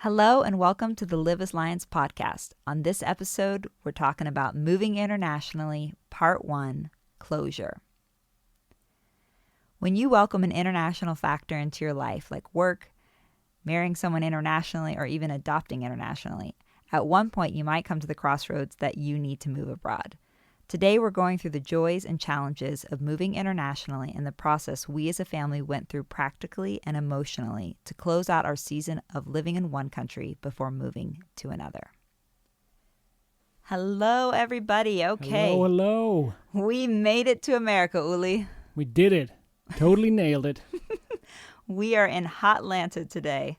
Hello and welcome to the Live as Lions podcast. On this episode, we're talking about moving internationally, part 1, closure. When you welcome an international factor into your life, like work, marrying someone internationally, or even adopting internationally, at one point you might come to the crossroads that you need to move abroad. Today, we're going through the joys and challenges of moving internationally and the process we as a family went through practically and emotionally to close out our season of living in one country before moving to another. Hello, everybody. Okay. Hello. We made it to America, Uli. We did it. Totally nailed it. We are in Hotlanta today.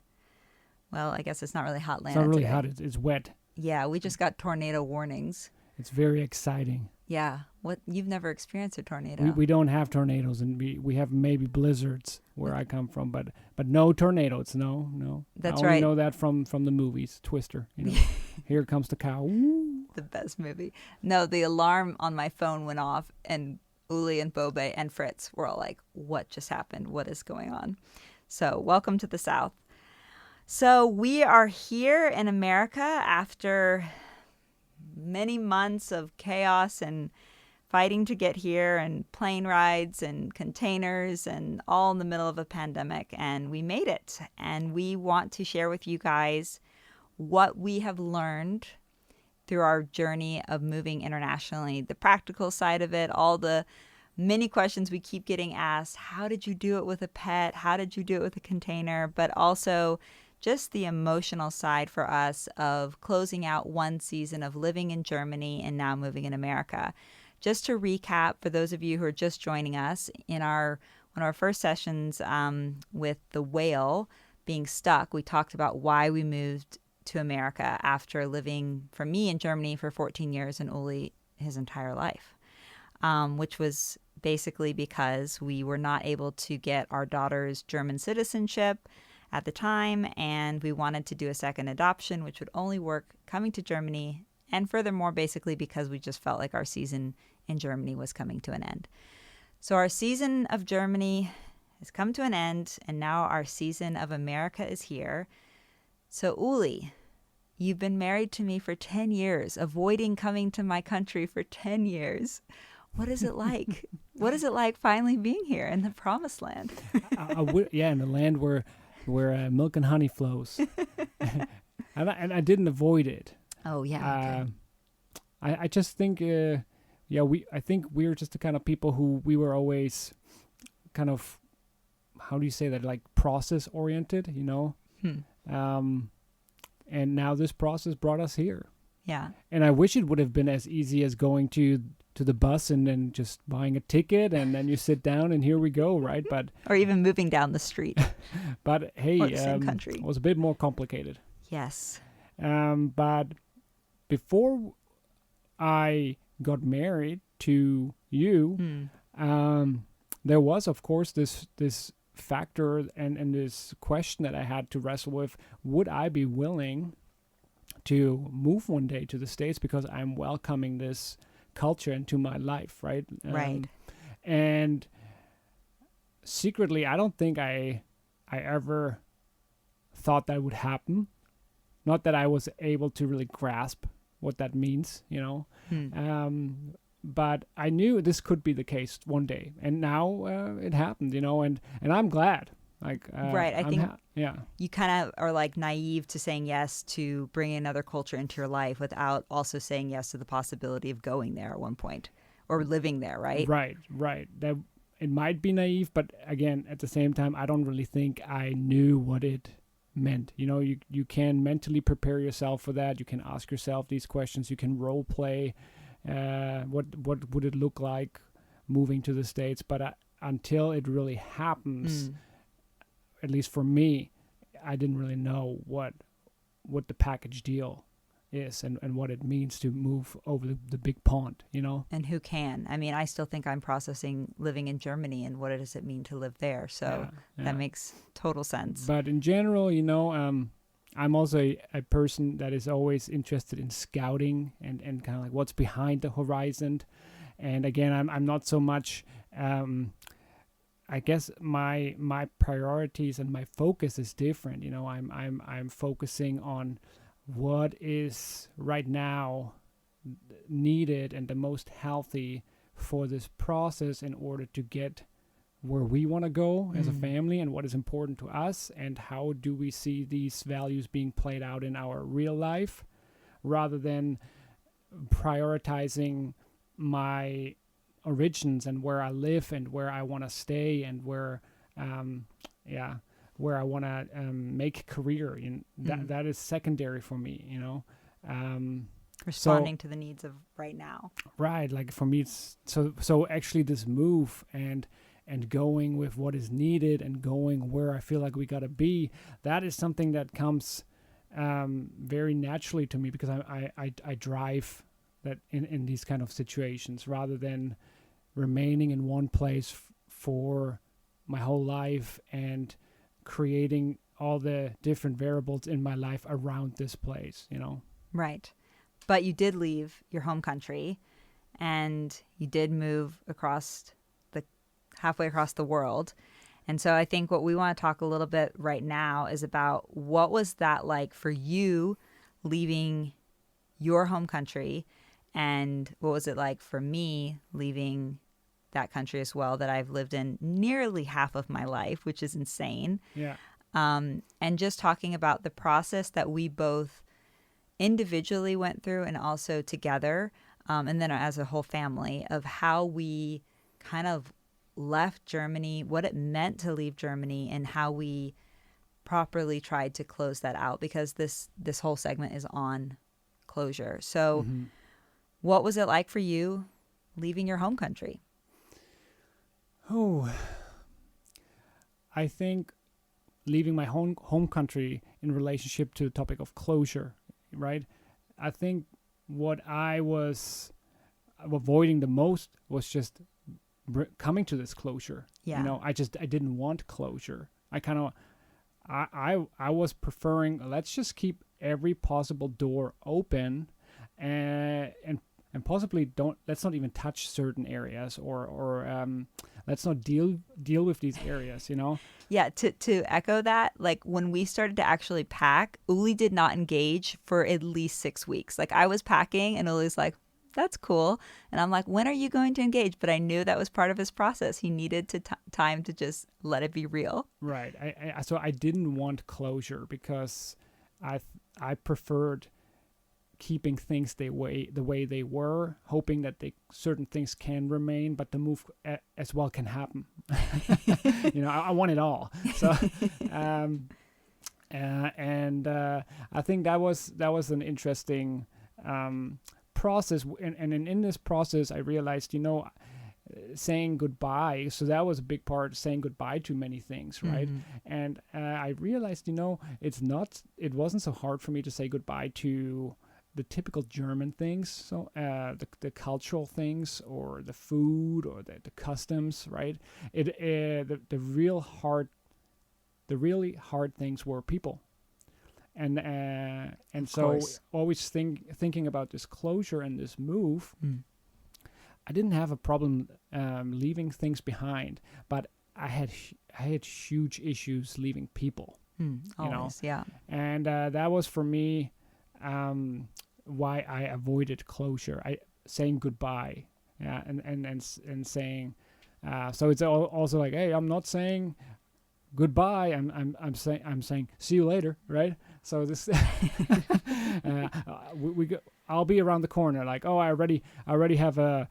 Well, I guess it's not really Hotlanta It's not really today. hot. It's wet. Yeah, we just got tornado warnings. It's very exciting. Yeah. What? You've never experienced a tornado. We don't have tornadoes, and we have maybe blizzards where I come from, but no tornadoes. No. That's I only right. know that from the movies, Twister. You know, here comes the cow. Woo. The best movie. No, the alarm on my phone went off, and Uli and Bobe and Fritz were all like, what just happened? What is going on? So welcome to the South. So we are here in America after many months of chaos and fighting to get here and plane rides and containers and all in the middle of a pandemic. And we made it. And we want to share with you guys what we have learned through our journey of moving internationally, the practical side of it, all the many questions we keep getting asked. How did you do it with a pet? How did you do it with a container? But also just the emotional side for us of closing out one season of living in Germany and now moving in America. Just to recap, for those of you who are just joining us, in one of our first sessions with the whale being stuck, we talked about why we moved to America after living, for me, in Germany for 14 years and Uli his entire life, which was basically because we were not able to get our daughter's German citizenship at the time, and we wanted to do a second adoption, which would only work coming to Germany, and furthermore, basically because we just felt like our season in Germany was coming to an end. So our season of Germany has come to an end, and now our season of America is here. So Uli, you've been married to me for 10 years, avoiding coming to my country for 10 years. What is it like? What is it like finally being here in the promised land? In the land where milk and honey flows. and I didn't avoid it. Oh, yeah. Okay. I just think, I think we're just the kind of people who we were always kind of, how do you say that, like process oriented, you know? And now this process brought us here. Yeah. And I wish it would have been as easy as going to the bus and then just buying a ticket and then you sit down and here we go, right? But or even moving down the street. But hey, or the same country. It was a bit more complicated. Yes. But before I got married to you, there was, of course, this factor and this question that I had to wrestle with. Would I be willing to move one day to the States because I'm welcoming this culture into my life, right? Right. And secretly, I don't think I ever thought that would happen. Not that I was able to really grasp what that means, you know. But I knew this could be the case one day, and now it happened, you know. And I'm glad. Like right, I think yeah. You kind of are like naive to saying yes to bringing another culture into your life without also saying yes to the possibility of going there at one point or living there, right? Right. That it might be naive, but again, at the same time, I don't really think I knew what it meant. You know, you can mentally prepare yourself for that. You can ask yourself these questions. You can role play. What would it look like moving to the States? But until it really happens. At least for me, I didn't really know what the package deal is and what it means to move over the big pond, you know? And who can? I mean, I still think I'm processing living in Germany and what does it mean to live there. So that makes total sense. But in general, you know, I'm also a person that is always interested in scouting and kind of like what's behind the horizon. And again, I'm not so much I guess my priorities and my focus is different. You know, I'm focusing on what is right now needed and the most healthy for this process in order to get where we want to go as a family and what is important to us, and how do we see these values being played out in our real life, rather than prioritizing my origins and where I live and where I want to stay and where where I want to make career. In that is secondary for me, you know. Responding to the needs of right now. Right, like for me, it's so actually this move and going with what is needed and going where I feel like we gotta be. That is something that comes very naturally to me, because I drive that in these kind of situations, rather than remaining in one place for my whole life and creating all the different variables in my life around this place, you know. Right. But you did leave your home country, and you did move halfway across the world. And so I think what we want to talk a little bit right now is about what was that like for you leaving your home country, and what was it like for me leaving that country as well, that I've lived in nearly half of my life, which is insane. Yeah. And just talking about the process that we both individually went through and also together, and then as a whole family, of how we kind of left Germany, what it meant to leave Germany, and how we properly tried to close that out, because this whole segment is on closure. So what was it like for you leaving your home country? Oh, I think leaving my home country in relationship to the topic of closure, right? I think what I was avoiding the most was just coming to this closure. Yeah. You know, I didn't want closure. I was preferring, let's just keep every possible door open, and possibly let's not even touch certain areas, or let's not deal with these areas, you know. Yeah, to echo that, like when we started to actually pack, Uli did not engage for at least 6 weeks. Like I was packing and Uli's like, that's cool. And I'm like, when are you going to engage? But I knew that was part of his process. He needed time to just let it be real. Right. So I didn't want closure, because I preferred keeping things the way they were, hoping that certain things can remain, but the move as well can happen. You know, I want it all. So, I think that was an interesting process, and in this process, I realized, you know, saying goodbye. So that was a big part, saying goodbye to many things, right? And I realized, you know, it wasn't so hard for me to say goodbye to the typical German things, so the cultural things, or the food, or the customs, right? The really hard things were people, and so always thinking about this closure and this move. I didn't have a problem leaving things behind, but I had huge issues leaving people. Always, you know? Yeah. And that was for me why I avoided closure. Saying goodbye, yeah, and saying. So it's also like, hey, I'm not saying goodbye. I'm saying see you later, right? So this, I'll be around the corner. Like, oh, I already have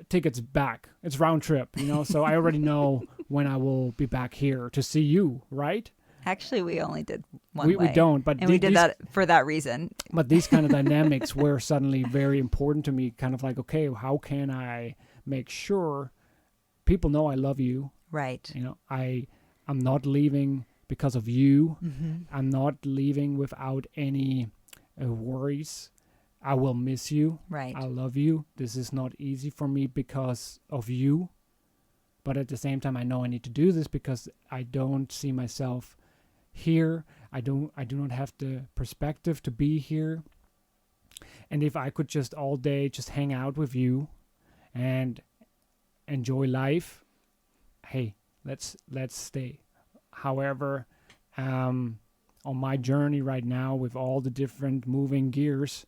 tickets back. It's round trip, you know. So I already know when I will be back here to see you, right? Actually, we only did one way. We don't, but we did that for that reason. But these kind of dynamics were suddenly very important to me. Kind of like, okay, how can I make sure people know I love you? Right. You know, I'm not leaving because of you. I'm not leaving without any worries. I will miss you. Right. I love you. This is not easy for me because of you. But at the same time, I know I need to do this because I don't see myself here. I do not have the perspective to be here. And if I could just all day just hang out with you and enjoy life, hey, let's stay. However, on my journey right now with all the different moving gears,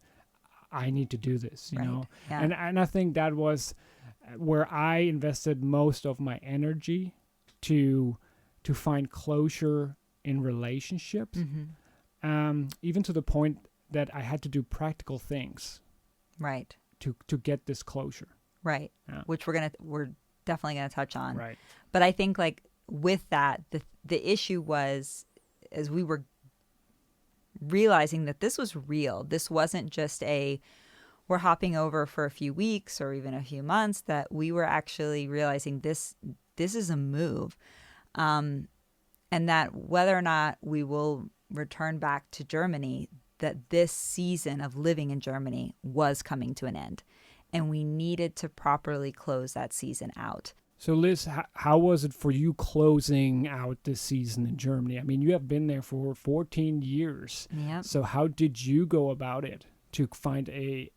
I need to do this, you Right. know. Yeah. And I think that was where I invested most of my energy to find closure in relationships, even to the point that I had to do practical things Right. to get this closure. Right. Yeah. Which we're definitely gonna touch on. Right. But I think like with that, the issue was as we were realizing that this was real. This wasn't just we're hopping over for a few weeks or even a few months, that we were actually realizing this is a move. And that whether or not we will return back to Germany, that this season of living in Germany was coming to an end. And we needed to properly close that season out. So Liz, how was it for you closing out this season in Germany? I mean, you have been there for 14 years. Yeah. So how did you go about it to find a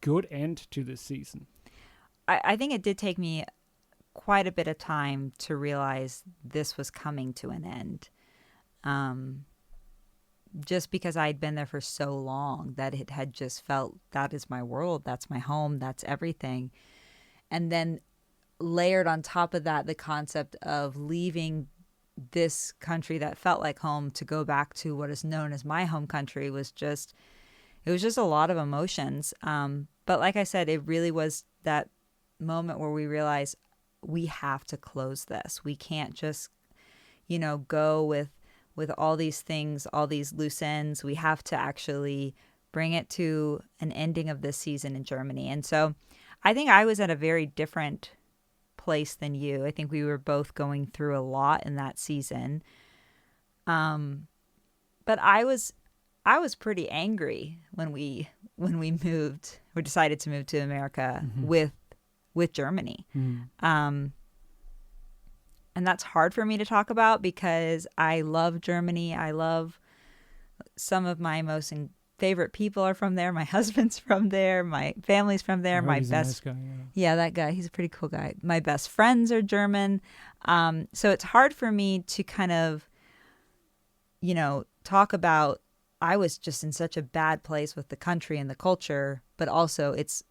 good end to this season? I think it did take me quite a bit of time to realize this was coming to an end. Just because I'd been there for so long that it had just felt, that is my world, that's my home, that's everything. And then layered on top of that, the concept of leaving this country that felt like home to go back to what is known as my home country was just a lot of emotions. But like I said, it really was that moment where we realized we have to close this. We can't just, go with all these things, all these loose ends. We have to actually bring it to an ending of this season in Germany. And so I think I was at a very different place than you. I think we were both going through a lot in that season. But I was pretty angry when we moved or decided to move to America with Germany. And that's hard for me to talk about because I love Germany. I love some of my most favorite people are from there. My husband's from there. My family's from there. My He's best, a nice guy, yeah, that guy. He's a pretty cool guy. My best friends are German. So it's hard for me to kind of, talk about. I was just in such a bad place with the country and the culture, but also it's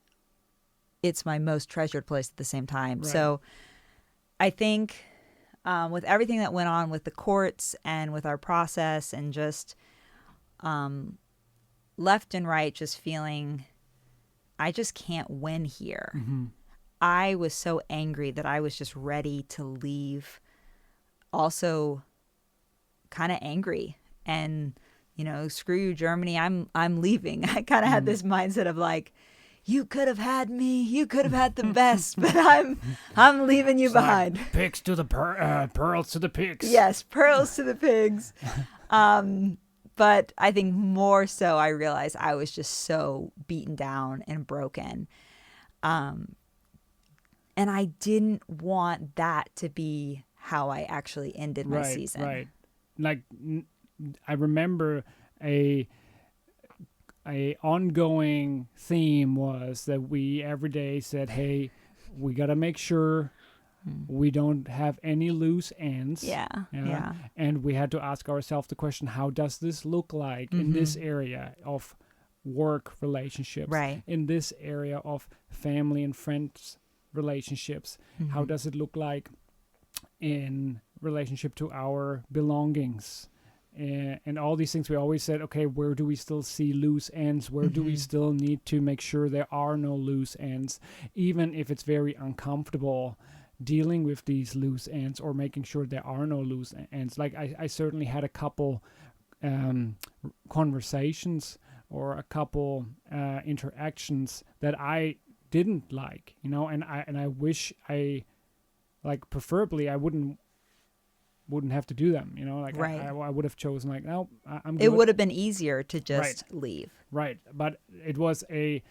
my most treasured place at the same time. Right. So I think with everything that went on with the courts and with our process and just left and right, just feeling I just can't win here. I was so angry that I was just ready to leave. Also kind of angry and, screw you, Germany. I'm leaving. I kind of had this mindset of like, you could have had me. You could have had the best, but I'm leaving you behind. Like pigs to the pearls to the pigs. Yes, pearls to the pigs. But I think more so I realized I was just so beaten down and broken. And I didn't want that to be how I actually ended my season. Right. Like I remember a ongoing theme was that we every day said, hey, we got to make sure we don't have any loose ends. Yeah. And we had to ask ourselves the question, how does this look like in this area of work relationships? Right. In this area of family and friends relationships? How does it look like in relationship to our belongings? And all these things, we always said, okay, where do we still see loose ends? Where do we still need to make sure there are no loose ends? Even if it's very uncomfortable dealing with these loose ends or making sure there are no loose ends. Like I certainly had a couple conversations or a couple interactions that I didn't like, and I wish preferably I wouldn't have to do them, Right. I would have chosen no, I'm good. It would have been easier to just leave. Right, but it was a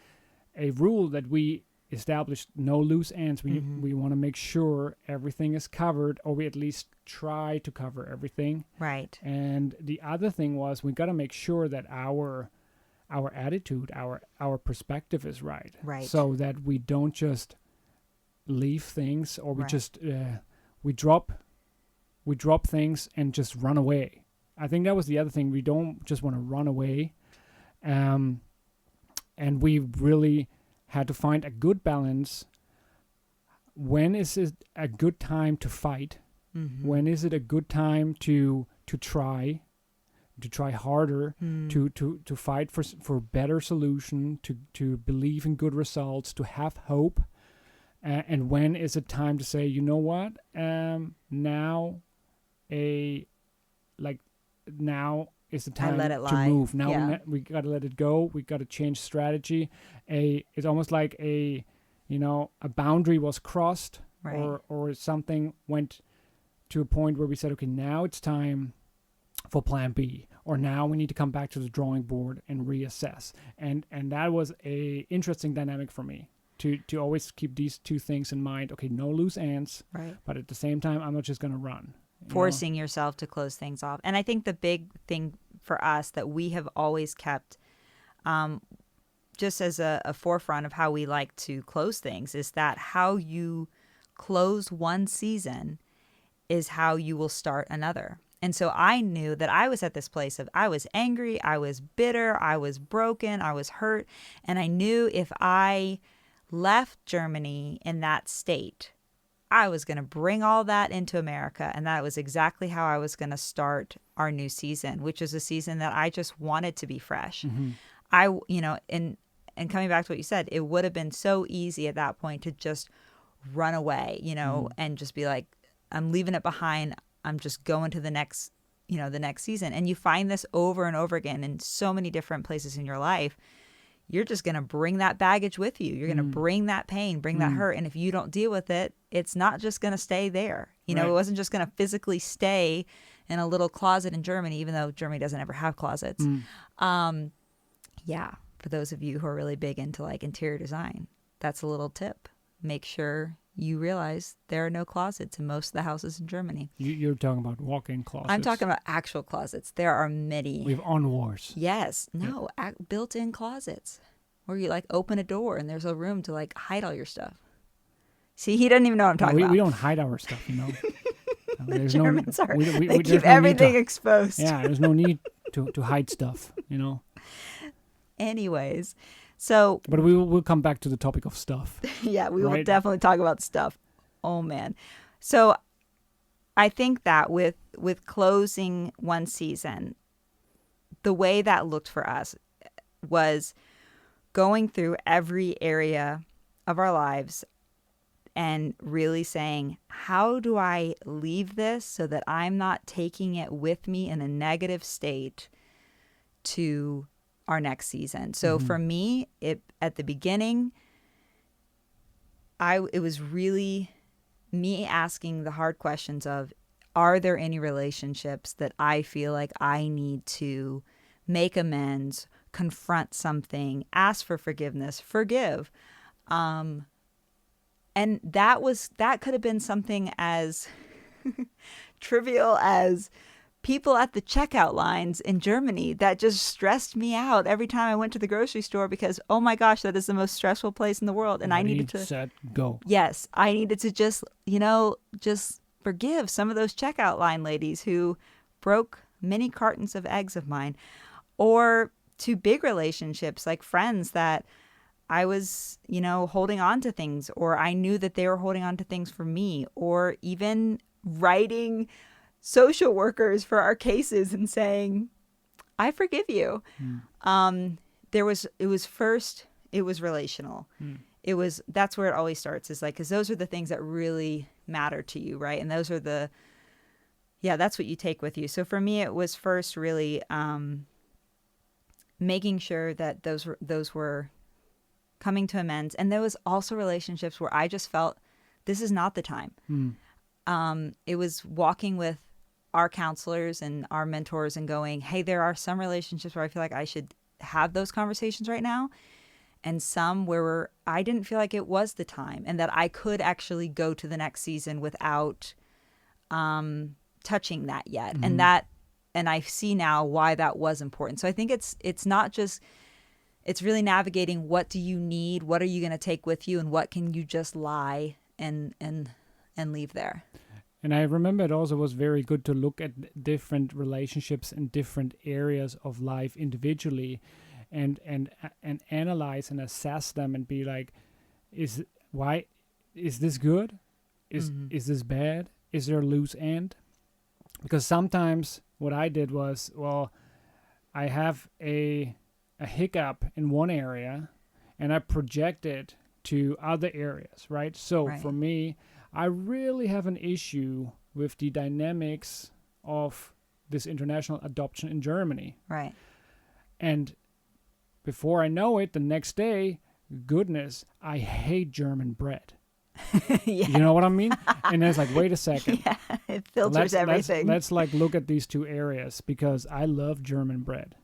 rule that we established, no loose ends. We want to make sure everything is covered, or we at least try to cover everything. Right. And the other thing was we got to make sure that our attitude, our perspective is right. Right. So that we don't just leave things, or we Right. just we drop we drop things and just run away. I think that was the other thing. We don't just want to run away. And we really had to find a good balance. When is it a good time to fight? Mm-hmm. When is it a good time to try harder, to fight for better solution, to believe in good results, to have hope? And when is it time to say, you know what? Now is the time to move. Now we got to let it go. We got to change strategy. It's almost like a boundary was crossed, right. or something went to a point where we said, okay, now it's time for plan B, or now we need to come back to the drawing board and reassess. And that was a interesting dynamic for me to always keep these two things in mind. Okay, no loose ends, right. But at the same time, I'm not just going to run. Forcing yourself to close things off. And I think the big thing for us that we have always kept just as a forefront of how we like to close things is that how you close one season is how you will start another. And so I knew that I was at this place of I was angry, I was bitter, I was broken, I was hurt. And I knew if I left Germany in that state, I was going to bring all that into America. And that was exactly how I was going to start our new season, which is a season that I just wanted to be fresh. Mm-hmm. And coming back to what you said, it would have been so easy at that point to just run away, and just be like, I'm leaving it behind. I'm just going to the next season. And you find this over and over again in so many different places in your life. You're just going to bring that baggage with you. You're going to bring that pain, bring that hurt. And if you don't deal with it, it's not just going to stay there. It wasn't just going to physically stay in a little closet in Germany, even though Germany doesn't ever have closets. For those of you who are really big into like interior design, that's a little tip. Make sure you realize there are no closets in most of the houses in Germany. You're talking about walk-in closets. I'm talking about actual closets. There are many. We have armoires. Yes. No, built-in closets where you like open a door and there's a room to like hide all your stuff. See, he doesn't even know what I'm talking about. We don't hide our stuff, The Germans are. They keep there's everything exposed. Yeah, there's no need to hide stuff, Anyways, so. But we'll come back to the topic of stuff. Yeah, we will definitely talk about stuff. Oh, man. So I think that with closing one season, the way that looked for us was going through every area of our lives and really saying, how do I leave this so that I'm not taking it with me in a negative state to our next season? So for me, at the beginning, it was really me asking the hard questions of, are there any relationships that I feel like I need to make amends, confront something, ask for forgiveness, forgive? And that could have been something as trivial as people at the checkout lines in Germany that just stressed me out every time I went to the grocery store because, oh my gosh, that is the most stressful place in the world. And I needed to set, go. Yes, I needed to just forgive some of those checkout line ladies who broke many cartons of eggs of mine, or to big relationships like friends that I was, holding on to things, or I knew that they were holding on to things for me, or even writing social workers for our cases and saying, I forgive you. It was relational. That's where it always starts, is like, because those are the things that really matter to you, right? And those are that's what you take with you. So for me, it was first really making sure that those were coming to amends. And there was also relationships where I just felt this is not the time. It was walking with our counselors and our mentors and going, hey, there are some relationships where I feel like I should have those conversations right now, and some where I didn't feel like it was the time, and that I could actually go to the next season without touching that yet. And I see now why that was important. So I think it's not just, it's really navigating what do you need, what are you going to take with you, and what can you just lie and leave there. And I remember it also was very good to look at different relationships in different areas of life individually, and analyze and assess them and be like, is why is this good? Is this bad? Is there a loose end? Because sometimes what I did was, well, I have a hiccup in one area, and I project it to other areas, right? So for me, I really have an issue with the dynamics of this international adoption in Germany. Right. And before I know it, the next day, goodness, I hate German bread. Yeah. You know what I mean? And then it's like, wait a second. Yeah, it filters everything. Let's like look at these two areas, because I love German bread.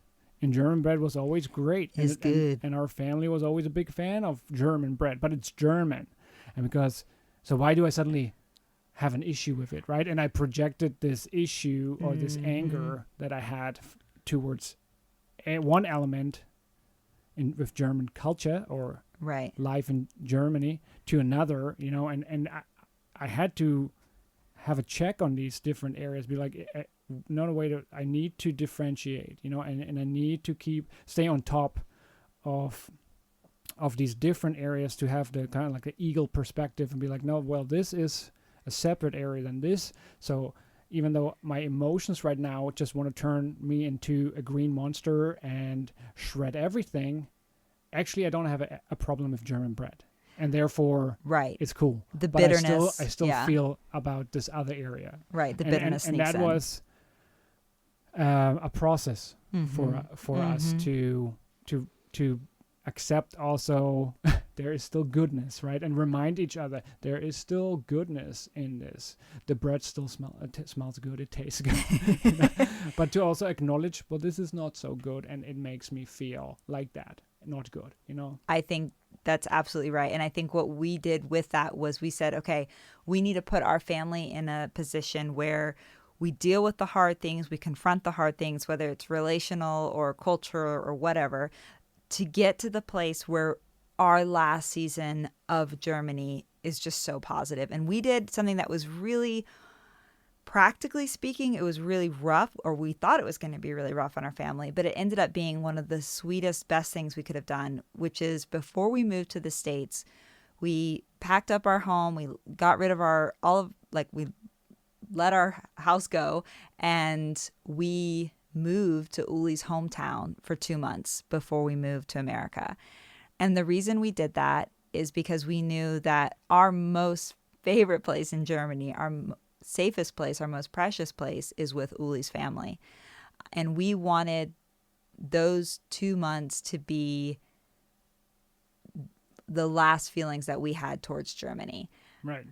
And German bread was always great. It's good. And our family was always a big fan of German bread, but it's German. And so why do I suddenly have an issue with it, right? And I projected this issue or this anger that I had towards one element with German culture or life in Germany to another, and I had to have a check on these different areas, be like, no way to, I need to differentiate, and I need to stay on top of these different areas to have the kind of like the eagle perspective and be like, no, well, this is a separate area than this. So even though my emotions right now just want to turn me into a green monster and shred everything, actually I don't have a problem with German bread. And therefore, it's cool. The bitterness. I still feel about this other area. Right, the bitterness and sneaks that in. was a process for us to accept also there is still goodness, right? And remind each other there is still goodness in this. The bread still smells good, it tastes good. But to also acknowledge, well, this is not so good, and it makes me feel like that, not good, I think that's absolutely right. And I think what we did with that was we said, okay, we need to put our family in a position where we deal with the hard things, we confront the hard things, whether it's relational or cultural or whatever, to get to the place where our last season of Germany is just so positive. And we did something that was really, practically speaking, it was really rough, or we thought it was going to be really rough on our family, but it ended up being one of the sweetest, best things we could have done, which is before we moved to the States, we packed up our home, we got rid of we let our house go, and we moved to Uli's hometown for 2 months before we moved to America. And the reason we did that is because we knew that our most favorite place in Germany, our safest place, our most precious place, is with Uli's family. And we wanted those 2 months to be the last feelings that we had towards Germany. Right.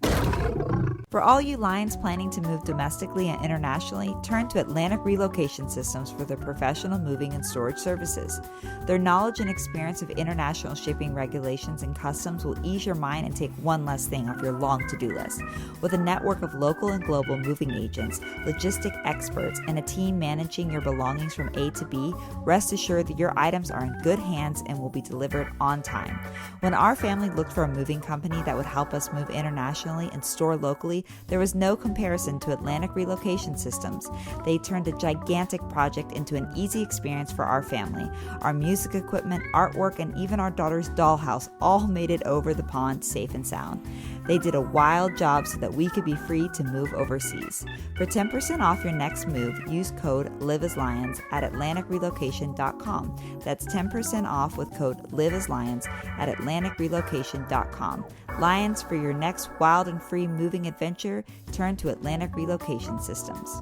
For all you Lions planning to move domestically and internationally, turn to Atlantic Relocation Systems for their professional moving and storage services. Their knowledge and experience of international shipping regulations and customs will ease your mind and take one less thing off your long to-do list. With a network of local and global moving agents, logistic experts, and a team managing your belongings from A to B, rest assured that your items are in good hands and will be delivered on time. When our family looked for a moving company that would help us move internationally and store locally, there was no comparison to Atlantic Relocation Systems. They turned a gigantic project into an easy experience for our family. Our music equipment, artwork, and even our daughter's dollhouse all made it over the pond safe and sound. They did a wild job so that we could be free to move overseas. For 10% off your next move, use code LIVEASLIONS at AtlanticRelocation.com. That's 10% off with code LIVEASLIONS at AtlanticRelocation.com. Lions, for your next wild and free moving adventure, turn to Atlantic Relocation Systems.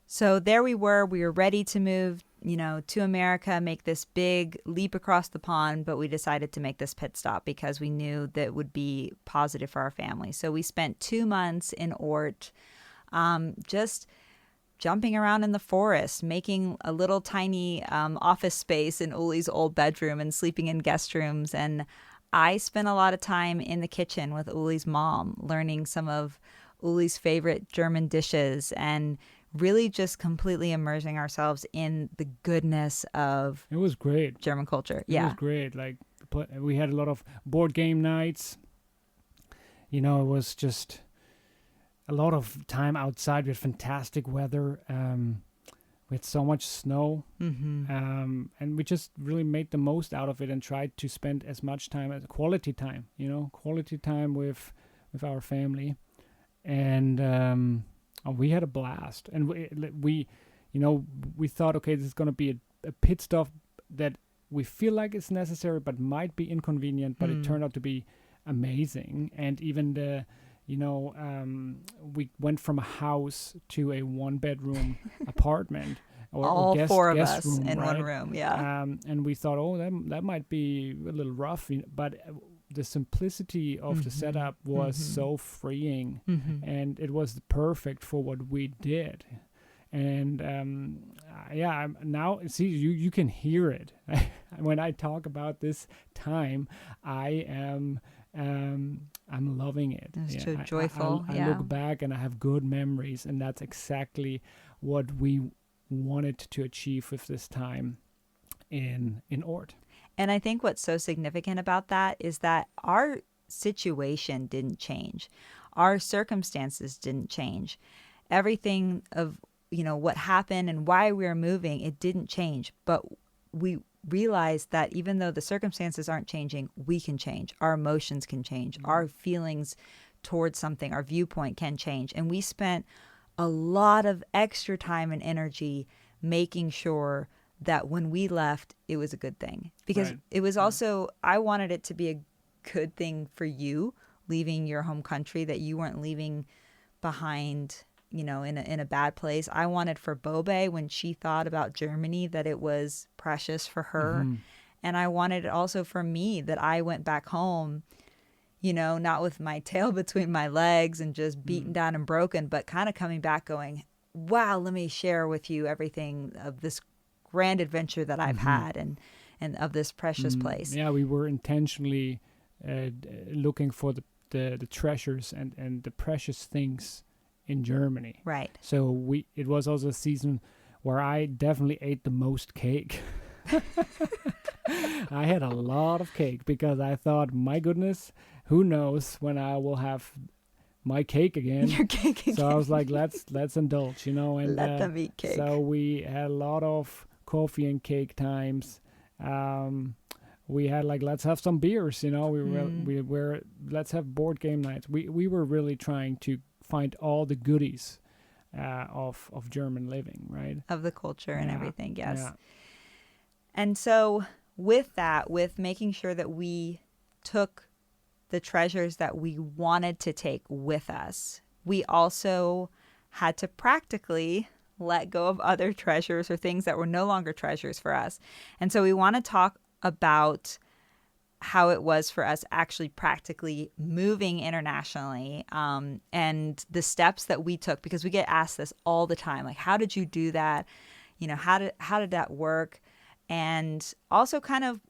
So there we were ready to move, to America, make this big leap across the pond, but we decided to make this pit stop because we knew that it would be positive for our family. So we spent 2 months in Ort, just jumping around in the forest, making a little tiny office space in Uli's old bedroom and sleeping in guest rooms. And I spent a lot of time in the kitchen with Uli's mom, learning some of Uli's favorite German dishes and really just completely immersing ourselves in the goodness of it was great German culture. It was great. Like, we had a lot of board game nights. It was just a lot of time outside. We had fantastic weather. We had so much snow, and we just really made the most out of it and tried to spend as much time as quality time, quality time with our family, and we had a blast. And we we thought, okay, this is going to be a pit stop that we feel like it's necessary, but might be inconvenient. But it turned out to be amazing, and even the we went from a house to a one-bedroom apartment, or all guest, four of guest us room, in right? one room. Yeah. And we thought, oh, that might be a little rough, but the simplicity of the setup was so freeing, and it was perfect for what we did. And now see, you can hear it when I talk about this time. I'm loving it. It's so joyful. I look back and I have good memories, and that's exactly what we wanted to achieve with this time in Ort. And I think what's so significant about that is that our situation didn't change. Our circumstances didn't change. Everything of, what happened and why we were moving, it didn't change. But we realized that even though the circumstances aren't changing, we can change. Our emotions can change. Our feelings towards something, our viewpoint can change. And we spent a lot of extra time and energy making sure that when we left, it was a good thing. Because it was also, I wanted it to be a good thing for you leaving your home country, that you weren't leaving behind, in a bad place. I wanted for Bobe, when she thought about Germany, that it was precious for her. And I wanted it also for me, that I went back home, not with my tail between my legs and just beaten down and broken, but kind of coming back going, wow, let me share with you everything of this grand adventure that I've had and of this precious place. Yeah, we were intentionally looking for the treasures and the precious things in Germany. Right. So it was also a season where I definitely ate the most cake. I had a lot of cake because I thought, my goodness, who knows when I will have my cake again. Your cake again. So I was like, let's indulge, and let them eat cake. So we had a lot of coffee and cake times. We had let's have some beers, we were let's have board game nights. We were really trying to find all the goodies of German living, right? Of the culture and everything, yes. Yeah. And so with that, with making sure that we took the treasures that we wanted to take with us, we also had to practically let go of other treasures or things that were no longer treasures for us. And so we want to talk about how it was for us actually practically moving internationally, and the steps that we took, because we get asked this all the time, like, how did you do that? How did that work? And also kind of,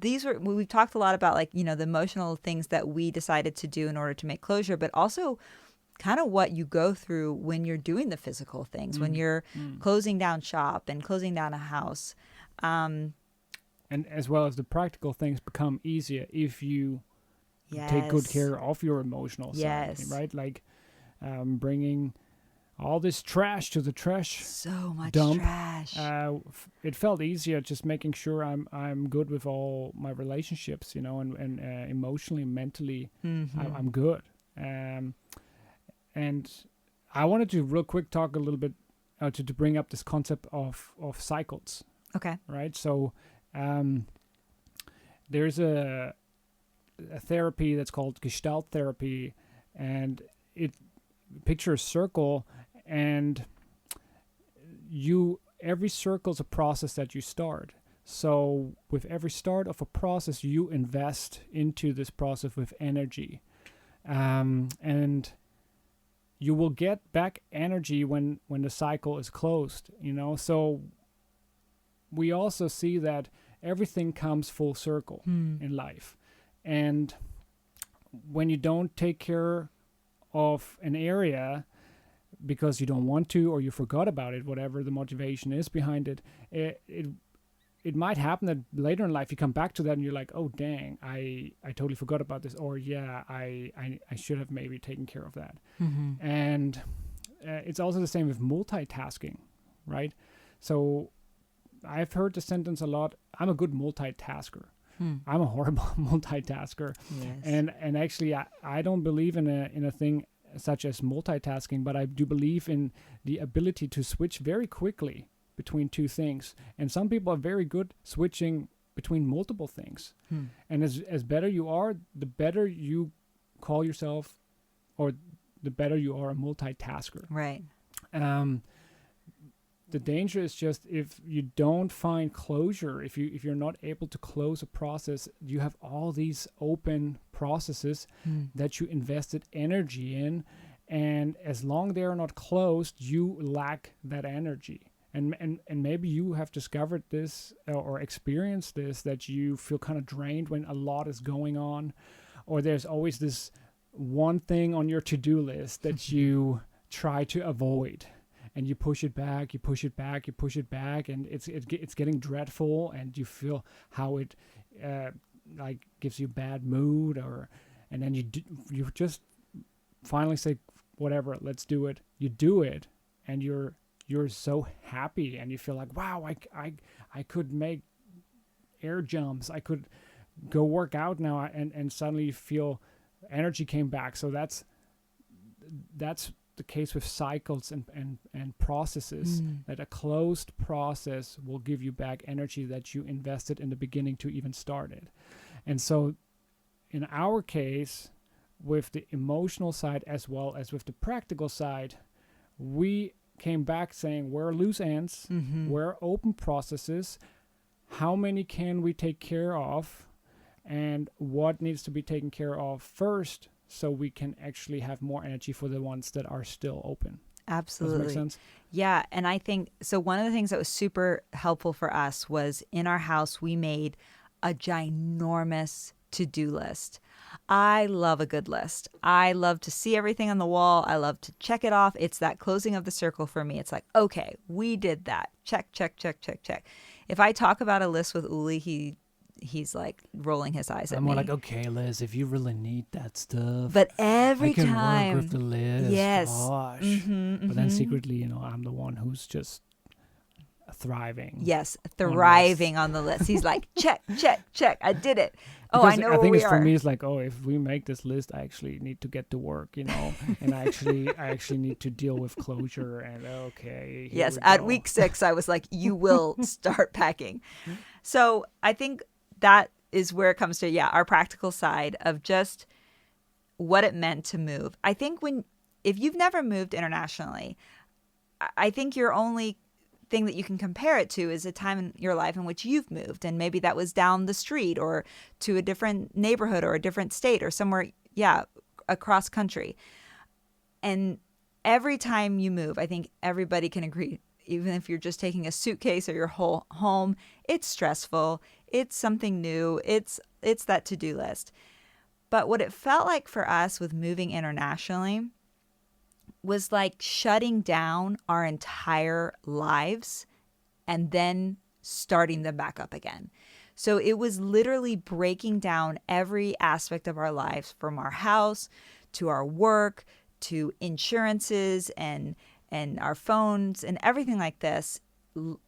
we've talked a lot about the emotional things that we decided to do in order to make closure, but also kind of what you go through when you're doing the physical things, when you're closing down shop and closing down a house. And as well as the practical things become easier if you take good care of your emotional side, right? Like bringing all this trash to the trash so much dump. Trash. It felt easier just making sure I'm good with all my relationships, and emotionally, mentally, I'm good. And I wanted to real quick talk a little bit to bring up this concept of cycles. Okay. Right. So there's a therapy that's called Gestalt therapy, and it picture a circle, and every circle is a process that you start. So with every start of a process, you invest into this process with energy, and you will get back energy when the cycle is closed. So we also see that everything comes full circle in life. And when you don't take care of an area because you don't want to, or you forgot about it, whatever the motivation is behind it, it might happen that later in life you come back to that and you're like, oh dang, I totally forgot about this, or yeah, I should have maybe taken care of that. And it's also the same with multitasking, right? So I've heard the sentence a lot, I'm a good multitasker. I'm a horrible multitasker. Yes. And actually I don't believe in a thing such as multitasking, but I do believe in the ability to switch very quickly between two things. And some people are very good switching between multiple things. And as better you are, the better you call yourself, or the better you are a multitasker. Right. The danger is just if you don't find closure, if you're not able to close a process, you have all these open processes that you invested energy in, and as long they are not closed, you lack that energy. And maybe you have discovered this or experienced this, that you feel kind of drained when a lot is going on, or there's always this one thing on your to-do list that you try to avoid. And you push it back, you push it back, you push it back, and it's getting dreadful, and you feel how it like gives you bad mood, and then you just finally say, whatever, let's do it. You do it, and you're so happy, and you feel like, wow, I could make air jumps, I could go work out now, and suddenly you feel energy came back. So that's the case with cycles and processes, that a closed process will give you back energy that you invested in the beginning to even start it. And so in our case, with the emotional side as well as with the practical side, we came back saying, where are loose ends, where are open processes, how many can we take care of, and what needs to be taken care of first, so we can actually have more energy for the ones that are still open. Absolutely. Does that make sense? Yeah. And I think, so one of the things that was super helpful for us was in our house, we made a ginormous to-do list. I love a good list. I love to see everything on the wall. I love to check it off. It's that closing of the circle for me. It's like, okay, we did that. Check, check, check, check, check. If I talk about a list with Uli, he's like rolling his eyes at me. I'm more like, okay, Liz, if you really need that stuff, but every I can time, work with the list. yes, Gosh. But then secretly, I'm the one who's just thriving. Yes, thriving on the list. He's like, check, check, check. I did it. Oh, because I know. I think for me, it's like, oh, if we make this list, I actually need to get to work, and I actually need to deal with closure. And okay. Yes, at week 6, I was like, you will start packing. So I think that is where it comes to, our practical side of just what it meant to move. I think if you've never moved internationally, I think your only thing that you can compare it to is a time in your life in which you've moved, and maybe that was down the street or to a different neighborhood or a different state or somewhere, across country. And every time you move, I think everybody can agree, even if you're just taking a suitcase or your whole home, it's stressful. It's something new. It's that to-do list. But what it felt like for us with moving internationally was like shutting down our entire lives and then starting them back up again. So it was literally breaking down every aspect of our lives, from our house to our work to insurances and our phones and everything like this,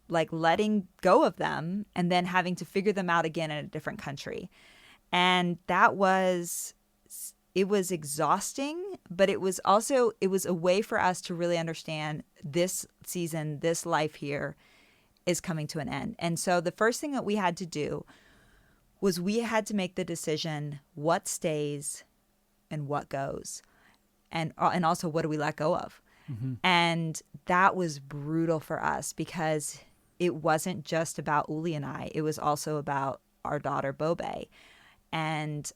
like letting go of them and then having to figure them out again in a different country. And it was exhausting, but it was a way for us to really understand this season, this life here is coming to an end. And so the first thing that we had to do was we had to make the decision, what stays and what goes, and also what do we let go of. And that was brutal for us because it wasn't just about Uli and I. It was also about our daughter, Bobe. And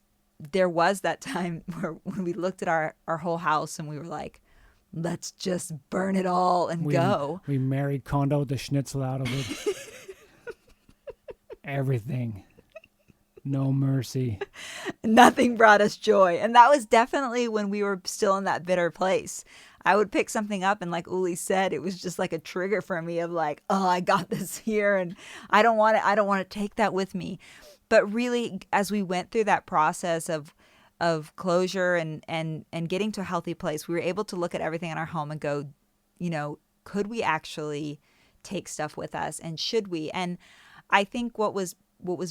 there was that time where when we looked at our whole house and we were like, let's just burn it all and go. We married Kondo the schnitzel out of it. Everything. No mercy. Nothing brought us joy. And that was definitely when we were still in that bitter place. I would pick something up and like Uli said, it was just like a trigger for me of like, oh, I got this here and I don't want it. I don't want to take that with me. But really, as we went through that process of closure and getting to a healthy place, we were able to look at everything in our home and go, could we actually take stuff with us and should we? And I think what was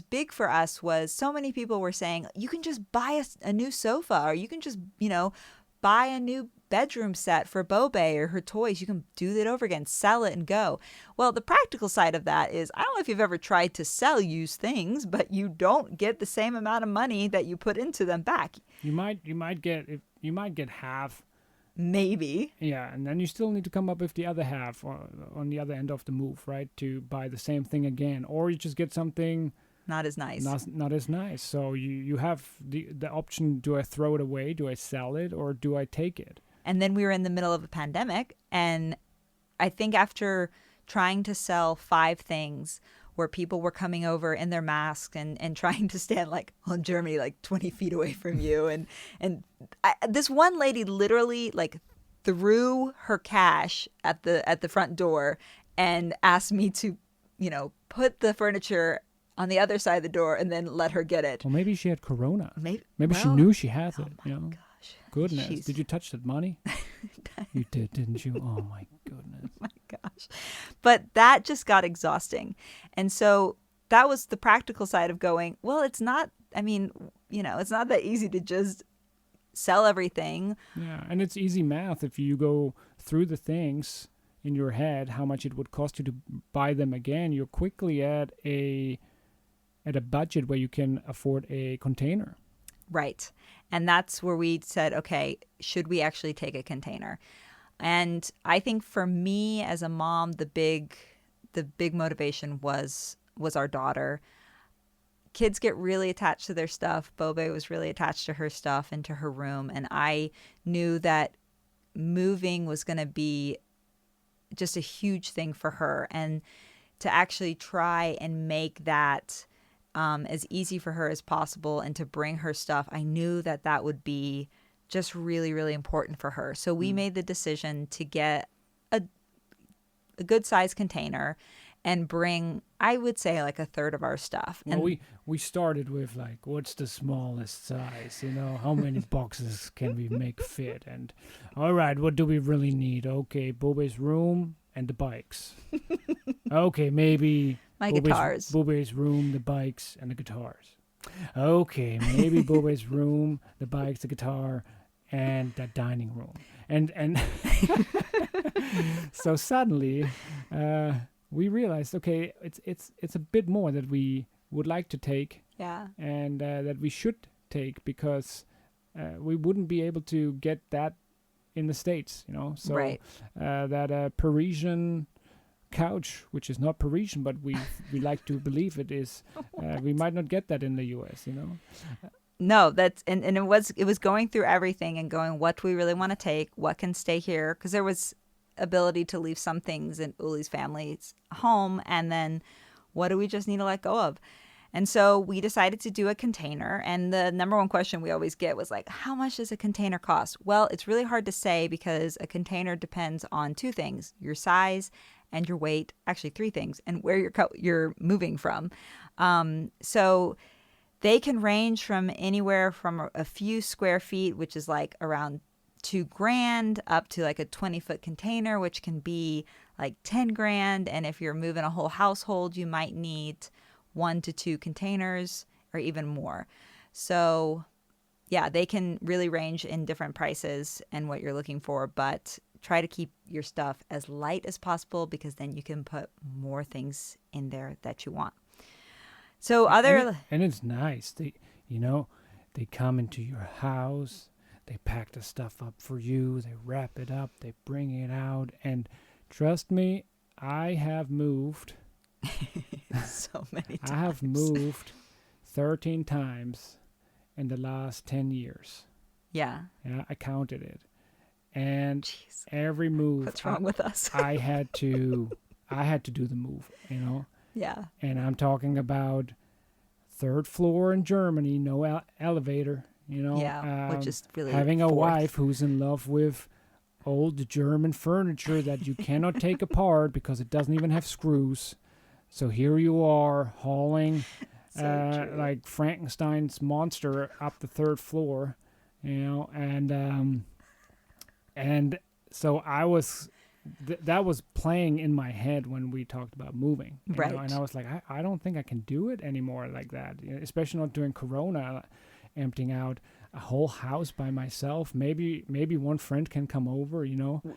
big for us was so many people were saying, you can just buy a new sofa, or you can just, buy a new bedroom set for Bobe or her toys. You can do that over again, sell it and go. Well, the practical side of that is, I don't know if you've ever tried to sell used things, but you don't get the same amount of money that you put into them back. You might get half. Maybe. Yeah, and then you still need to come up with the other half on the other end of the move, right? To buy the same thing again, or you just get something not as nice. Not as nice. So you have the option: do I throw it away? Do I sell it? Or do I take it? And then we were in the middle of a pandemic, and I think after trying to sell 5 things where people were coming over in their masks and trying to stand like on Germany, like 20 feet away from you. This one lady literally like threw her cash at the front door and asked me to, put the furniture on the other side of the door and then let her get it. Well, maybe she had corona. Maybe she well, knew she had it. Oh my gosh. Goodness. Did you touch that money? You did, didn't you? Oh my goodness. Oh my gosh. But that just got exhausting. And so that was the practical side of going, well, it's not that easy to just sell everything. Yeah, and it's easy math if you go through the things in your head, how much it would cost you to buy them again. You're quickly at a budget where you can afford a container. Right. And that's where we said, okay, should we actually take a container? And I think for me as a mom, the big motivation was our daughter. Kids get really attached to their stuff. Bobe was really attached to her stuff and to her room. And I knew that moving was going to be just a huge thing for her. And to actually try and make that as easy for her as possible and to bring her stuff, I knew that would be just really, really important for her. So we made the decision to get a good size container and bring, I would say, like a third of our stuff. Well, and we started with like, what's the smallest size? How many boxes can we make fit? And all right, what do we really need? Okay, Bobe's room and the bikes. Okay, maybe my guitars. Bobe's room, the bikes, and the guitars. Okay, maybe Bobe's room, the bikes, the guitar, and the dining room. And so suddenly, we realized, okay, it's a bit more that we would like to take, yeah, and that we should take because we wouldn't be able to get that in the States, So right. That Parisian couch, which is not Parisian, but we like to believe it is, we might not get that in the U.S. No, that's and it was going through everything and going, what do we really want to take? What can stay here? Because there was ability to leave some things in Uli's family's home, and then what do we just need to let go of? And so we decided to do a container, and the number one question we always get was like, how much does a container cost? Well, it's really hard to say because a container depends on 2 things, your size and your weight, actually 3 things, and where you're moving from. So they can range from anywhere from a few square feet, which is like around $2,000, up to like a 20-foot container, which can be like $10,000. And if you're moving a whole household, you might need 1 to 2 containers or even more. So yeah, they can really range in different prices and what you're looking for, but try to keep your stuff as light as possible because then you can put more things in there that you want. So and it's nice. They come into your house, they pack the stuff up for you, they wrap it up, they bring it out, and trust me, I have moved so many times. I have moved 13 times in the last 10 years. Yeah. Yeah, I counted it. And Jeez. Every move, what's wrong with us? I had to do the move, Yeah. And I'm talking about 3rd floor in Germany, no elevator, Yeah, which is really having a 4th. wife who's in love with old German furniture that you cannot take apart because it doesn't even have screws. So here you are hauling like Frankenstein's monster up the third floor, and so I was. That was playing in my head when we talked about moving, Right? and I was like, I don't think I can do it anymore like that, especially not during Corona, emptying out a whole house by myself. Maybe one friend can come over,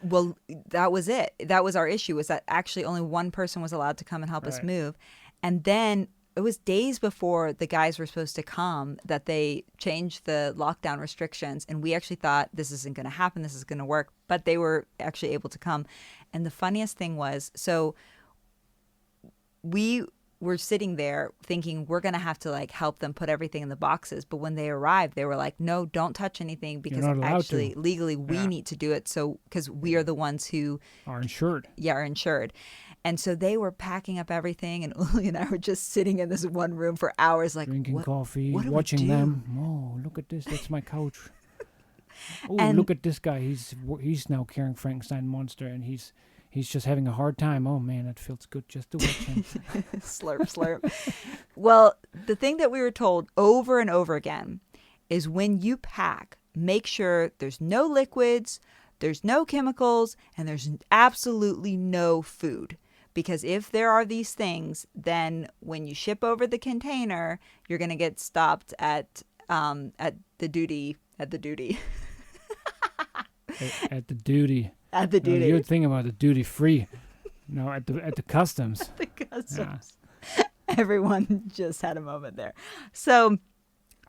Well, that was it. That was our issue, was that actually only one person was allowed to come and help us Right. move. And then it was days before the guys were supposed to come that they changed the lockdown restrictions. And we actually thought this isn't going to happen. This is going to work. But they were actually able to come. And the funniest thing was, so we were sitting there thinking we're going to have to like help them put everything in the boxes. But when they arrived, they were like, no, don't touch anything because not allowed actually to. legally we Yeah. need to do it. So because we are the ones who Are insured. are insured. And so they were packing up everything, and Uli and I were just sitting in this one room for hours, like Drinking coffee, what do we watching do? them. Oh, look at this! That's my couch. Oh, And- look at this guy! He's now carrying Frankenstein monster, and he's just having a hard time. Oh man, it feels good just to watch him. slurp, slurp. Well, the thing that we were told over and over again is when you pack, make sure there's no liquids, there's no chemicals, and there's absolutely no food. Because if there are these things, then when you ship over the container, you're going to get stopped at the duty. at the duty. At the No, duty. you'd think about the duty free. No, at the customs. The customs. Everyone just had a moment there. So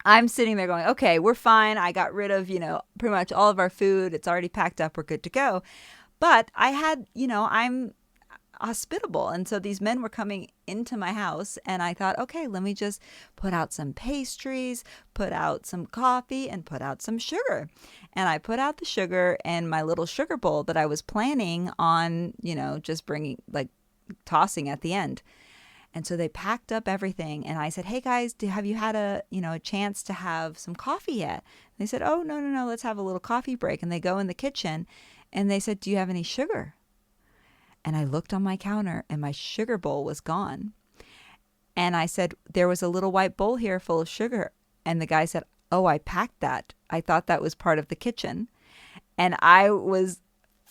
I'm sitting there going, okay, we're fine. I got rid of, pretty much all of our food. It's already packed up. We're good to go. But I had, I'm hospitable. And so these men were coming into my house and I thought, okay, let me just put out some pastries, put out some coffee, and put out some sugar. And I put out the sugar in my little sugar bowl that I was planning on, just bringing, like tossing at the end. And so they packed up everything and I said, hey guys, have you had a chance to have some coffee yet? And they said, oh, no, let's have a little coffee break. And they go in the kitchen and they said, do you have any sugar? And I looked on my counter and my sugar bowl was gone. And I said, there was a little white bowl here full of sugar. And the guy said, oh, I packed that. I thought that was part of the kitchen. And I was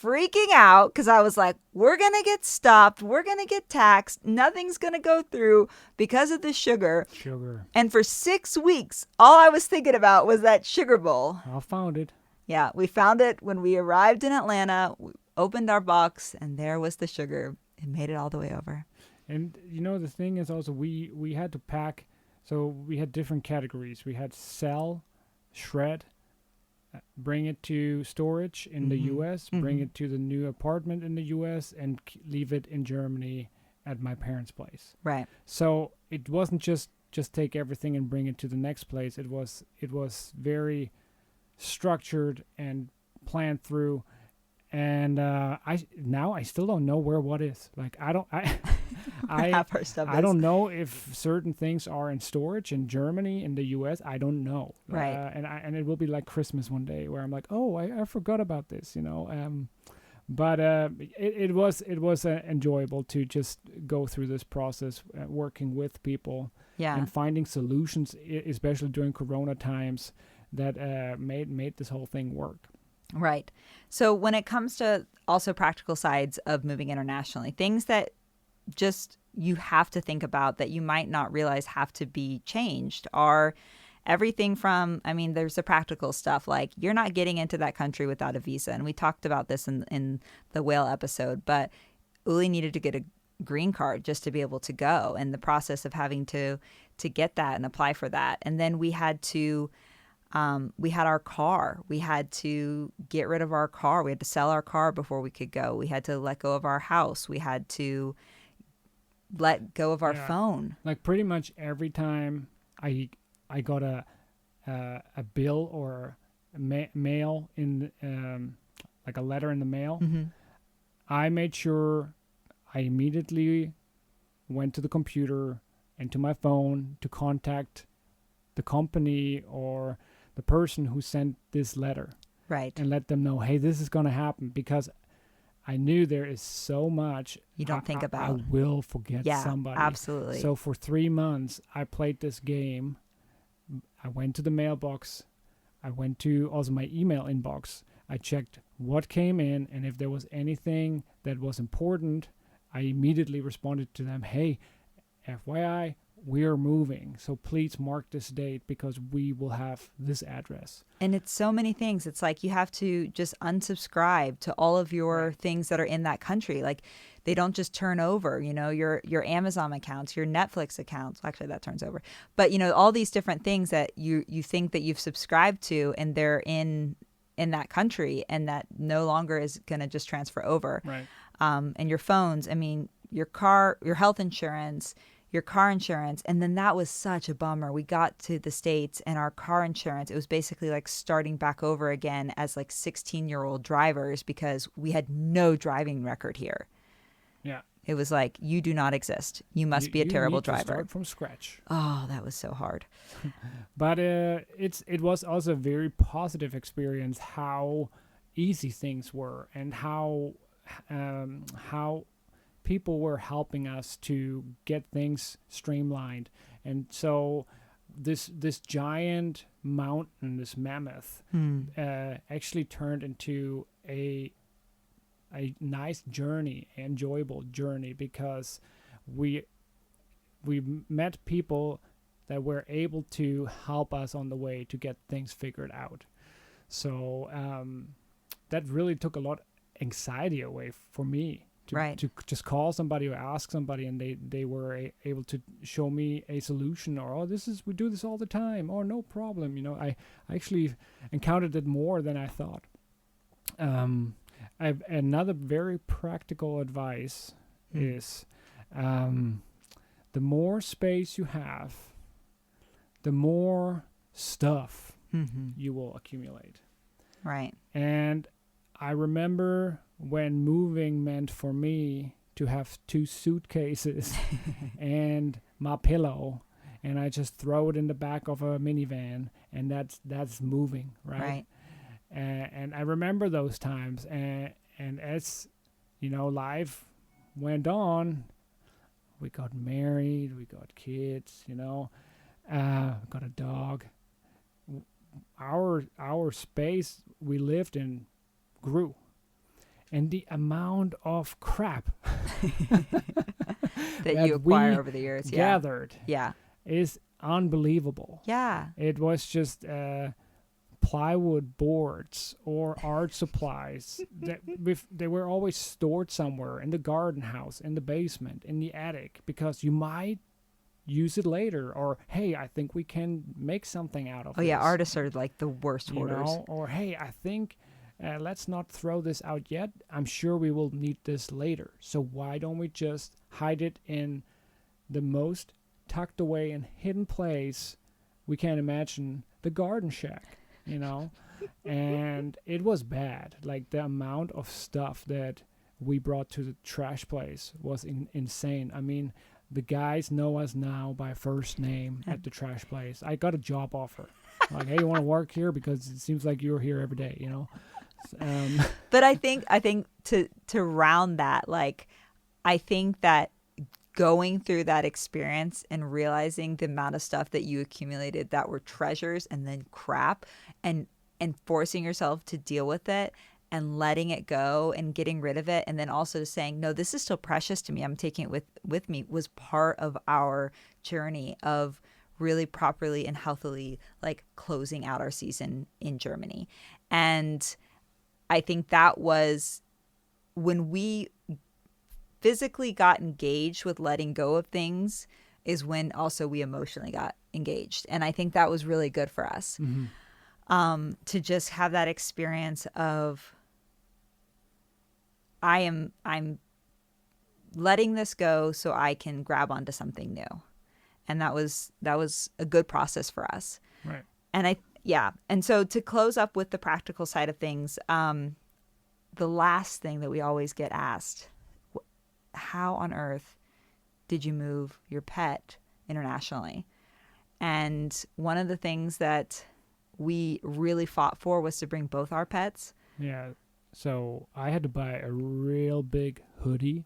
freaking out because I was like, we're going to get stopped. We're going to get taxed. Nothing's going to go through because of the sugar. Sugar. And for 6 weeks, all I was thinking about was that sugar bowl. I found it. Yeah, we found it when we arrived in Atlanta. We opened our box and there was the sugar. It made it all the way over. And the thing is also we had to pack. So we had different categories. We had sell, shred, bring it to storage in the U.S., bring it to the new apartment in the U.S., and leave it in Germany at my parents' place. Right. So it wasn't just take everything and bring it to the next place. It was very structured and planned through. And I still don't know where what is. Like Half our stuff I is. don't know if certain things are in storage in Germany, in the U.S. I don't know. Right. And it will be like Christmas one day where I'm like, oh, I forgot about this, But it was enjoyable to just go through this process, working with people Yeah. and finding solutions, especially during Corona times, that made this whole thing work. Right. So when it comes to also practical sides of moving internationally, things that just you have to think about that you might not realize have to be changed are everything from, there's the practical stuff, like you're not getting into that country without a visa. And we talked about this in the whale episode, but Uli needed to get a green card just to be able to go, and the process of having to get that and apply for that. And then we had our car. We had to get rid of our car. We had to sell our car before we could go. We had to let go of our house. We had to let go of our phone. Like pretty much every time I got a bill or mail in like a letter in the mail, I made sure I immediately went to the computer and to my phone to contact the company or the person who sent this letter. Right. and let them know, hey, this is going to happen, because I knew there is so much You don't think I about. will forget Yeah, somebody. absolutely. So for 3 months, I played this game. I went to the mailbox. I went to also my email inbox. I checked what came in, and if there was anything that was important, I immediately responded to them, hey, FYI, we're moving, so please mark this date because we will have this address. And it's so many things. It's like you have to just unsubscribe to all of your Right. things that are in that country. Like they don't just turn over, your Amazon accounts, your Netflix accounts. Actually, that turns over. But all these different things that you think that you've subscribed to, and they're in that country, and that no longer is going to just transfer over. Right. And your phones. I mean, your car, your health insurance, your car insurance. And then that was such a bummer. We got to the States and our car insurance, it was basically like starting back over again as like 16-year-old drivers because we had no driving record here. Yeah. It was like, you do not exist. You must be a terrible need driver. to start from scratch. Oh, that was so hard. But it was also a very positive experience how easy things were, and how people were helping us to get things streamlined. And so this giant mountain, this mammoth, actually turned into a nice journey, enjoyable journey, because we met people that were able to help us on the way to get things figured out. So that really took a lot of anxiety away for me to just call somebody or ask somebody, and they were able to show me a solution, or we do this all the time, or no problem. I actually encountered it more than I thought. I've another very practical advice is the more space you have, the more stuff you will accumulate. Right. And I remember when moving meant for me to have 2 suitcases and my pillow, and I just throw it in the back of a minivan, and that's moving, right? And I remember those times, and as life went on, we got married, we got kids, got a dog. Our space we lived in grew, and the amount of crap that you acquire over the years gathered is unbelievable. Yeah. It was just plywood boards or art supplies that they were always stored somewhere in the garden house, in the basement, in the attic, because you might use it later, or hey, I think we can make something out of this. Yeah, artists are like the worst hoarders. Or hey, I think let's not throw this out yet. I'm sure we will need this later. So why don't we just hide it in the most tucked away and hidden place we can imagine, the garden shack, And it was bad. Like the amount of stuff that we brought to the trash place was insane. I mean, the guys know us now by first name at the trash place. I got a job offer. Like, hey, you want to work here? Because it seems like you're here every day, But I think to round that, like, I think that going through that experience and realizing the amount of stuff that you accumulated that were treasures and then crap, and forcing yourself to deal with it and letting it go and getting rid of it, and then also saying, no, this is still precious to me, I'm taking it with me, was part of our journey of really properly and healthily like closing out our season in Germany. And I think that was when we physically got engaged with letting go of things, is when also we emotionally got engaged. And I think that was really good for us. To just have that experience of I'm letting this go so I can grab onto something new. And that was a good process for us. Right. And and so to close up with the practical side of things, the last thing that we always get asked, how on earth did you move your pet internationally? And one of the things that we really fought for was to bring both our pets. Yeah. So I had to buy a real big hoodie,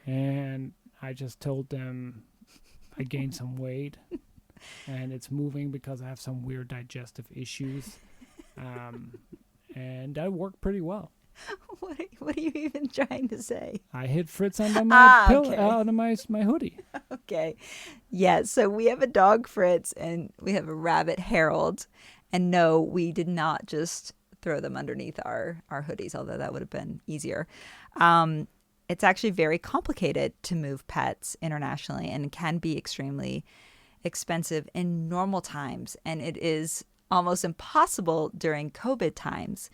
and I just told them I gained some weight, and it's moving because I have some weird digestive issues, and that worked pretty well. What are you even trying to say? I hid Fritz under my okay. under my hoodie. Okay. Yeah, so we have a dog, Fritz, and we have a rabbit, Harold. And no, we did not just throw them underneath our hoodies, although that would have been easier. It's actually very complicated to move pets internationally and can be extremely expensive in normal times. And it is almost impossible during COVID times.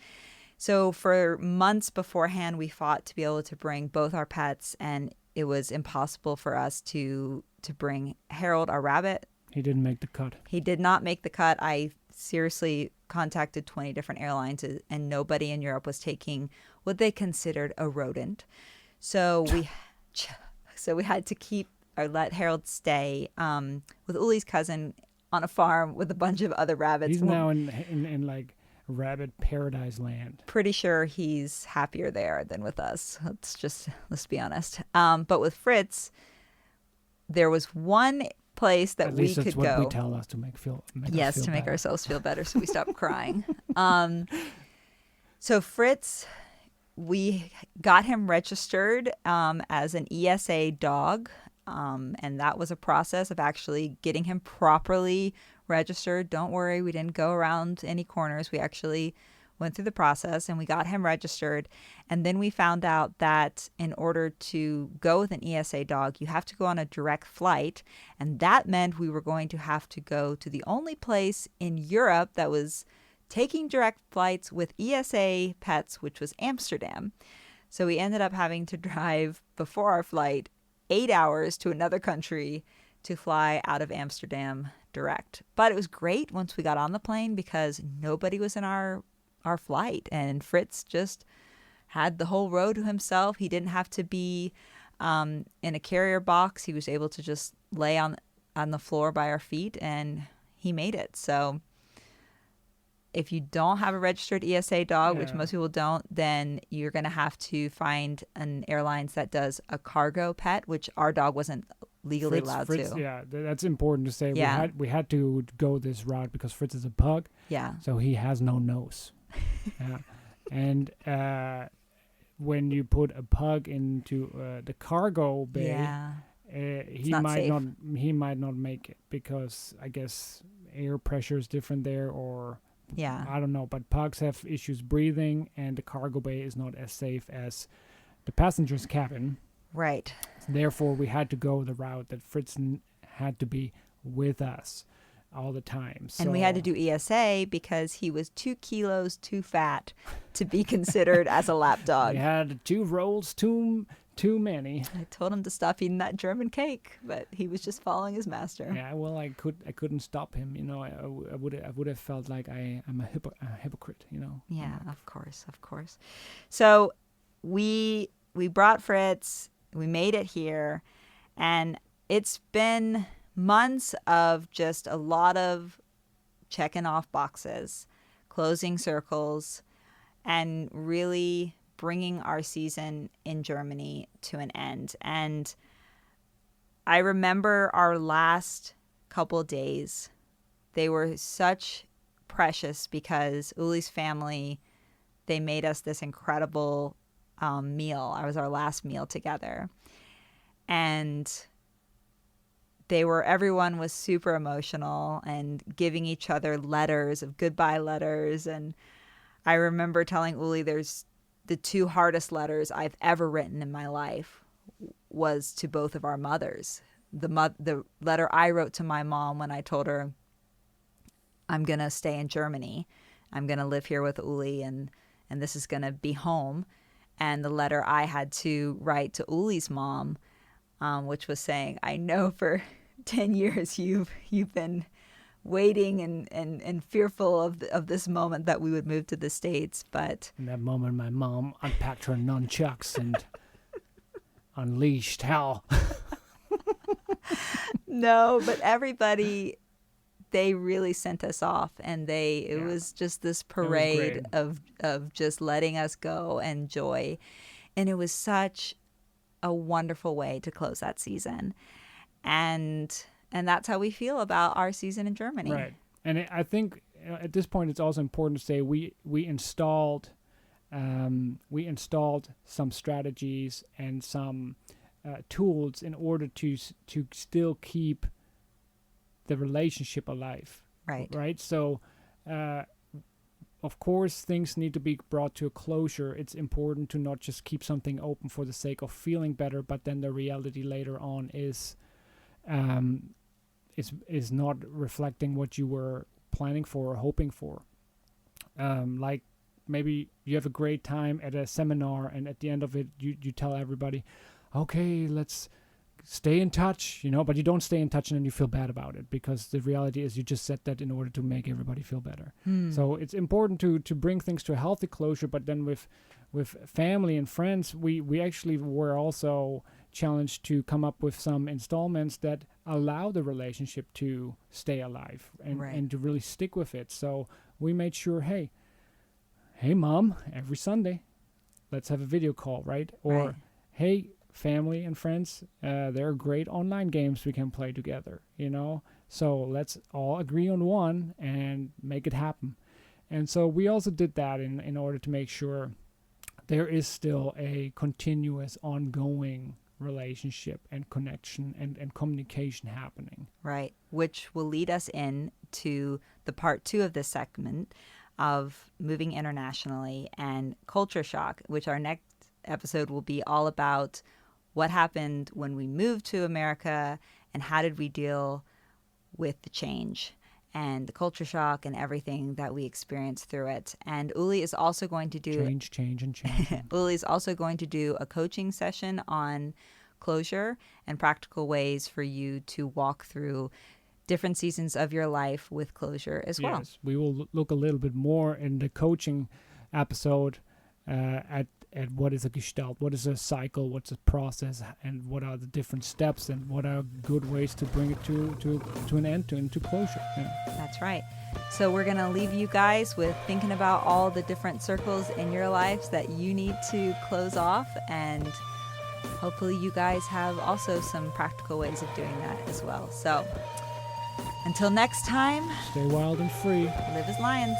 So for months beforehand, we fought to be able to bring both our pets, and it was impossible for us to bring Harold, our rabbit. He didn't make the cut. He did not make the cut. I seriously contacted 20 different airlines, and nobody in Europe was taking what they considered a rodent. So we had to keep or let Harold stay with Uli's cousin on a farm with a bunch of other rabbits. He's now in like rabbit paradise land. Pretty sure he's happier there than with us. Let's be honest. But with Fritz, there was one place that we could go. At least that's what we tell us to make us feel make ourselves feel better, so we stop crying. So Fritz, we got him registered as an ESA dog, and that was a process of actually getting him properly registered. Don't worry, we didn't go around any corners. We actually went through the process and we got him registered. And then we found out that in order to go with an ESA dog, you have to go on a direct flight. And that meant we were going to have to go to the only place in Europe that was taking direct flights with ESA pets, which was Amsterdam. So we ended up having to drive before our flight 8 hours to another country to fly out of Amsterdam direct. But it was great once we got on the plane because nobody was in our flight, and Fritz just had the whole row to himself. He didn't have to be in a carrier box. He was able to just lay on the floor by our feet, and he made it. So if you don't have a registered ESA dog, which most people don't, then you're going to have to find an airlines that does a cargo pet, which our dog wasn't legally allowed to. Yeah, that's important to say. Yeah. We had to go this route because Fritz is a pug. Yeah. So he has no nose. Yeah. And when you put a pug into the cargo bay, he might not make it because I guess air pressure is different there, or I don't know. But pugs have issues breathing, and the cargo bay is not as safe as the passenger's cabin. Right. Therefore, we had to go the route that Fritz had to be with us all the time. So, and we had to do ESA because he was 2 kilos too fat to be considered as a lap dog. We had 2 rolls too many. I told him to stop eating that German cake, but he was just following his master. Yeah, well, I couldn't stop him. You know, I would have felt like I'm a hypocrite. You know. Yeah, of course. So we brought Fritz. We made it here, and it's been months of just a lot of checking off boxes, closing circles, and really bringing our season in Germany to an end. And I remember our last couple days. They were such precious because Uli's family, they made us this incredible meal. It was our last meal together. And everyone was super emotional and giving each other letters of goodbye letters. And I remember telling Uli there's the 2 hardest letters I've ever written in my life was to both of our mothers. The letter I wrote to my mom when I told her I'm going to stay in Germany. I'm going to live here with Uli and this is going to be home. And the letter I had to write to Uli's mom, which was saying, I know for 10 years you've been waiting and fearful of this moment that we would move to the States, but in that moment my mom unpacked her nunchucks and unleashed hell. No, but everybody they really sent us off, and it was just this parade of just letting us go and joy. And it was such a wonderful way to close that season. And that's how we feel about our season in Germany. Right. And I think at this point it's also important to say we installed some strategies and some tools in order to still keep the relationship alive. Right. So of course things need to be brought to a closure. It's important to not just keep something open for the sake of feeling better, but then the reality later on is not reflecting what you were planning for or hoping for. Like maybe you have a great time at a seminar, and at the end of it you tell everybody, okay, let's stay in touch, but you don't stay in touch and then you feel bad about it, because the reality is you just said that in order to make everybody feel better. So it's important to bring things to a healthy closure, but then with family and friends, we actually were also challenged to come up with some installments that allow the relationship to stay alive and to really stick with it. So we made sure, hey mom, every Sunday let's have a video call, right? Or hey family and friends, there are great online games we can play together, so let's all agree on one and make it happen. And so we also did that in order to make sure there is still a continuous ongoing relationship and connection and communication happening. Right, which will lead us in to the part 2 of this segment of moving internationally and culture shock, which our next episode will be all about what happened when we moved to America and how did we deal with the change and the culture shock and everything that we experienced through it. And Uli is also going to do change. Uli is also going to do a coaching session on closure and practical ways for you to walk through different seasons of your life with closure as well. Yes, we will look a little bit more in the coaching episode at what is a gestalt, what is a cycle, what's a process, and what are the different steps, and what are good ways to bring it to an end, to closure. Yeah. That's right. So we're going to leave you guys with thinking about all the different circles in your lives that you need to close off, and hopefully you guys have also some practical ways of doing that as well. So until next time, stay wild and free. Live as lions.